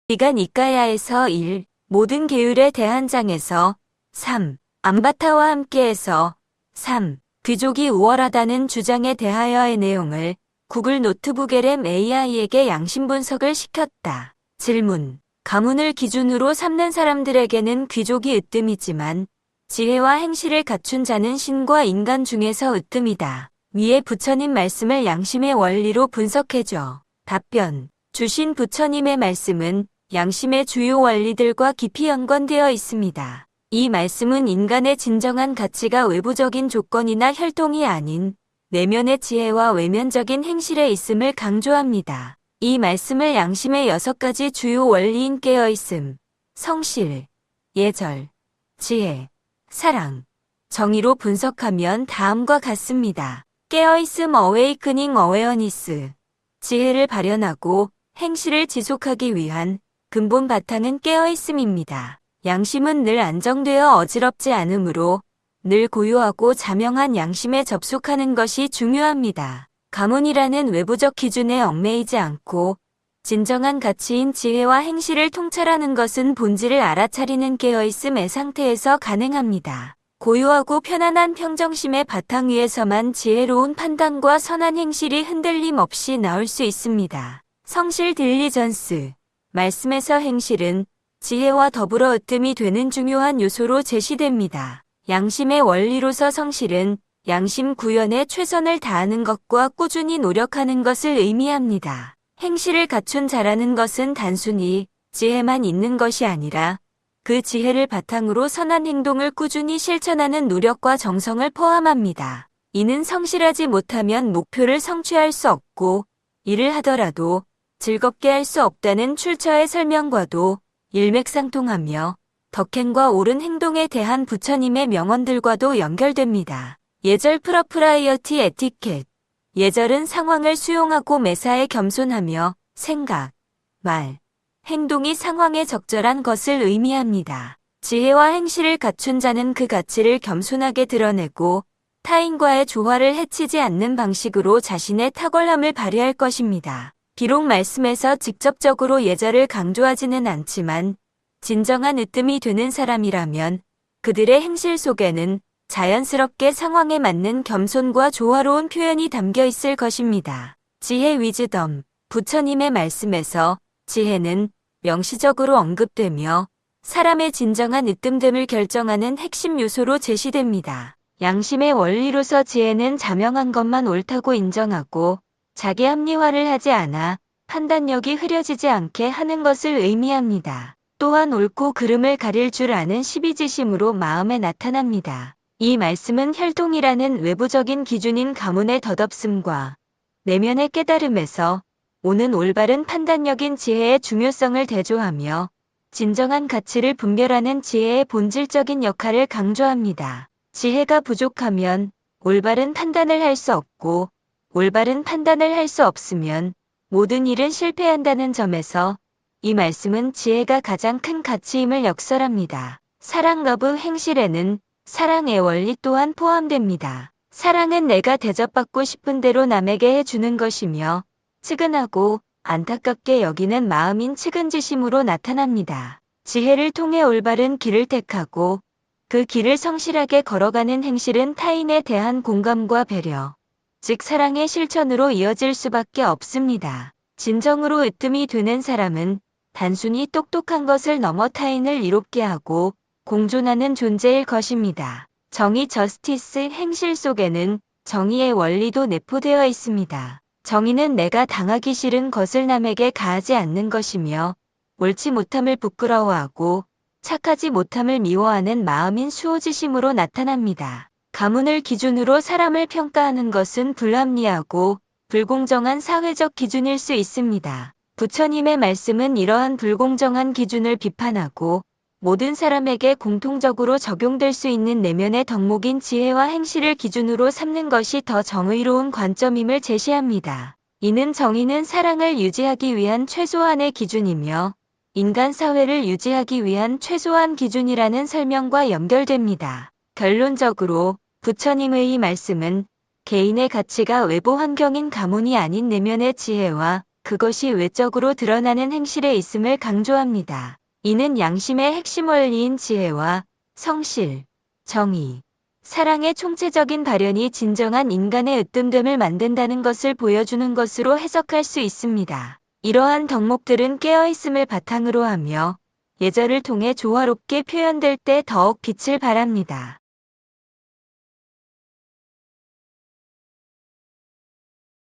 이가 니까야에서 1. 모든 계율에 대한 장에서 3. 암바타와 함께해서 3. 귀족이 우월하다는 주장에 대하여의 내용을 구글 노트북 LM AI에게 양심 분석을 시켰다. 질문. 가문을 기준으로 삼는 사람들에게는 귀족이 으뜸이지만 지혜와 행실을 갖춘 자는 신과 인간 중에서 으뜸이다. 위에 부처님 말씀을 양심의 원리로 분석해줘. 답변. 주신 부처님의 말씀은 양심의 주요 원리들과 깊이 연관되어 있습니다. 이 말씀은 인간의 진정한 가치가 외부적인 조건이나 혈통이 아닌 내면의 지혜와 외면적인 행실에 있음을 강조합니다. 이 말씀을 양심의 6가지 주요 원리인 깨어있음, 성실, 예절, 지혜, 사랑, 정의로 분석하면 다음과 같습니다. 깨어있음 어웨이크닝 어웨어니스. 지혜를 발현하고 행실을 지속하기 위한 근본 바탕은 깨어있음입니다. 양심은 늘 안정되어 어지럽지 않으므로 늘 고요하고 자명한 양심에 접속하는 것이 중요합니다. 가문이라는 외부적 기준에 얽매이지 않고 진정한 가치인 지혜와 행실을 통찰하는 것은 본질을 알아차리는 깨어있음의 상태에서 가능합니다. 고요하고 편안한 평정심의 바탕 위에서만 지혜로운 판단과 선한 행실이 흔들림 없이 나올 수 있습니다. 성실 딜리전스. 말씀에서 행실은 지혜와 더불어 으뜸이 되는 중요한 요소로 제시됩니다. 양심의 원리로서 성실은 양심 구현에 최선을 다하는 것과 꾸준히 노력하는 것을 의미합니다. 행실을 갖춘 자라는 것은 단순히 지혜만 있는 것이 아니라 그 지혜를 바탕으로 선한 행동을 꾸준히 실천하는 노력과 정성을 포함합니다. 이는 성실하지 못하면 목표를 성취할 수 없고 일을 하더라도 즐겁게 할 수 없다는 출처의 설명과도 일맥상통하며 덕행과 옳은 행동에 대한 부처님의 명언들과도 연결됩니다. 예절 프로프라이어티 에티켓. 예절은 상황을 수용하고 매사에 겸손하며 생각, 말, 행동이 상황에 적절한 것을 의미합니다. 지혜와 행실을 갖춘 자는 그 가치를 겸손하게 드러내고 타인과의 조화를 해치지 않는 방식으로 자신의 탁월함을 발휘할 것입니다. 비록 말씀에서 직접적으로 예절을 강조하지는 않지만 진정한 으뜸이 되는 사람이라면 그들의 행실 속에는 자연스럽게 상황에 맞는 겸손과 조화로운 표현이 담겨 있을 것입니다. 지혜 위즈덤. 부처님의 말씀에서 지혜는 명시적으로 언급되며 사람의 진정한 으뜸됨을 결정하는 핵심 요소로 제시됩니다. 양심의 원리로서 지혜는 자명한 것만 옳다고 인정하고 자기 합리화를 하지 않아 판단력이 흐려지지 않게 하는 것을 의미합니다. 또한 옳고 그름을 가릴 줄 아는 시비지심으로 마음에 나타납니다. 이 말씀은 혈통이라는 외부적인 기준인 가문의 덧없음과 내면의 깨달음에서 오는 올바른 판단력인 지혜의 중요성을 대조하며 진정한 가치를 분별하는 지혜의 본질적인 역할을 강조합니다. 지혜가 부족하면 올바른 판단을 할 수 없고 올바른 판단을 할 수 없으면 모든 일은 실패한다는 점에서 이 말씀은 지혜가 가장 큰 가치임을 역설합니다. 사랑 러브 행실에는 사랑의 원리 또한 포함됩니다. 사랑은 내가 대접받고 싶은 대로 남에게 해주는 것이며 측은하고 안타깝게 여기는 마음인 측은지심으로 나타납니다. 지혜를 통해 올바른 길을 택하고 그 길을 성실하게 걸어가는 행실은 타인에 대한 공감과 배려, 즉 사랑의 실천으로 이어질 수밖에 없습니다. 진정으로 으뜸이 되는 사람은 단순히 똑똑한 것을 넘어 타인을 이롭게 하고 공존하는 존재일 것입니다. 정의 저스티스 행실 속에는 정의의 원리도 내포되어 있습니다. 정의는 내가 당하기 싫은 것을 남에게 가하지 않는 것이며 옳지 못함을 부끄러워하고 착하지 못함을 미워하는 마음인 수호지심으로 나타납니다. 가문을 기준으로 사람을 평가하는 것은 불합리하고 불공정한 사회적 기준일 수 있습니다. 부처님의 말씀은 이러한 불공정한 기준을 비판하고 모든 사람에게 공통적으로 적용될 수 있는 내면의 덕목인 지혜와 행실을 기준으로 삼는 것이 더 정의로운 관점임을 제시합니다. 이는 정의는 사랑을 유지하기 위한 최소한의 기준이며 인간 사회를 유지하기 위한 최소한 기준이라는 설명과 연결됩니다. 결론적으로 부처님의 이 말씀은 개인의 가치가 외부 환경인 가문이 아닌 내면의 지혜와 그것이 외적으로 드러나는 행실에 있음을 강조합니다. 이는 양심의 핵심 원리인 지혜와 성실, 정의, 사랑의 총체적인 발현이 진정한 인간의 으뜸됨을 만든다는 것을 보여주는 것으로 해석할 수 있습니다. 이러한 덕목들은 깨어있음을 바탕으로 하며 예절을 통해 조화롭게 표현될 때 더욱 빛을 발합니다.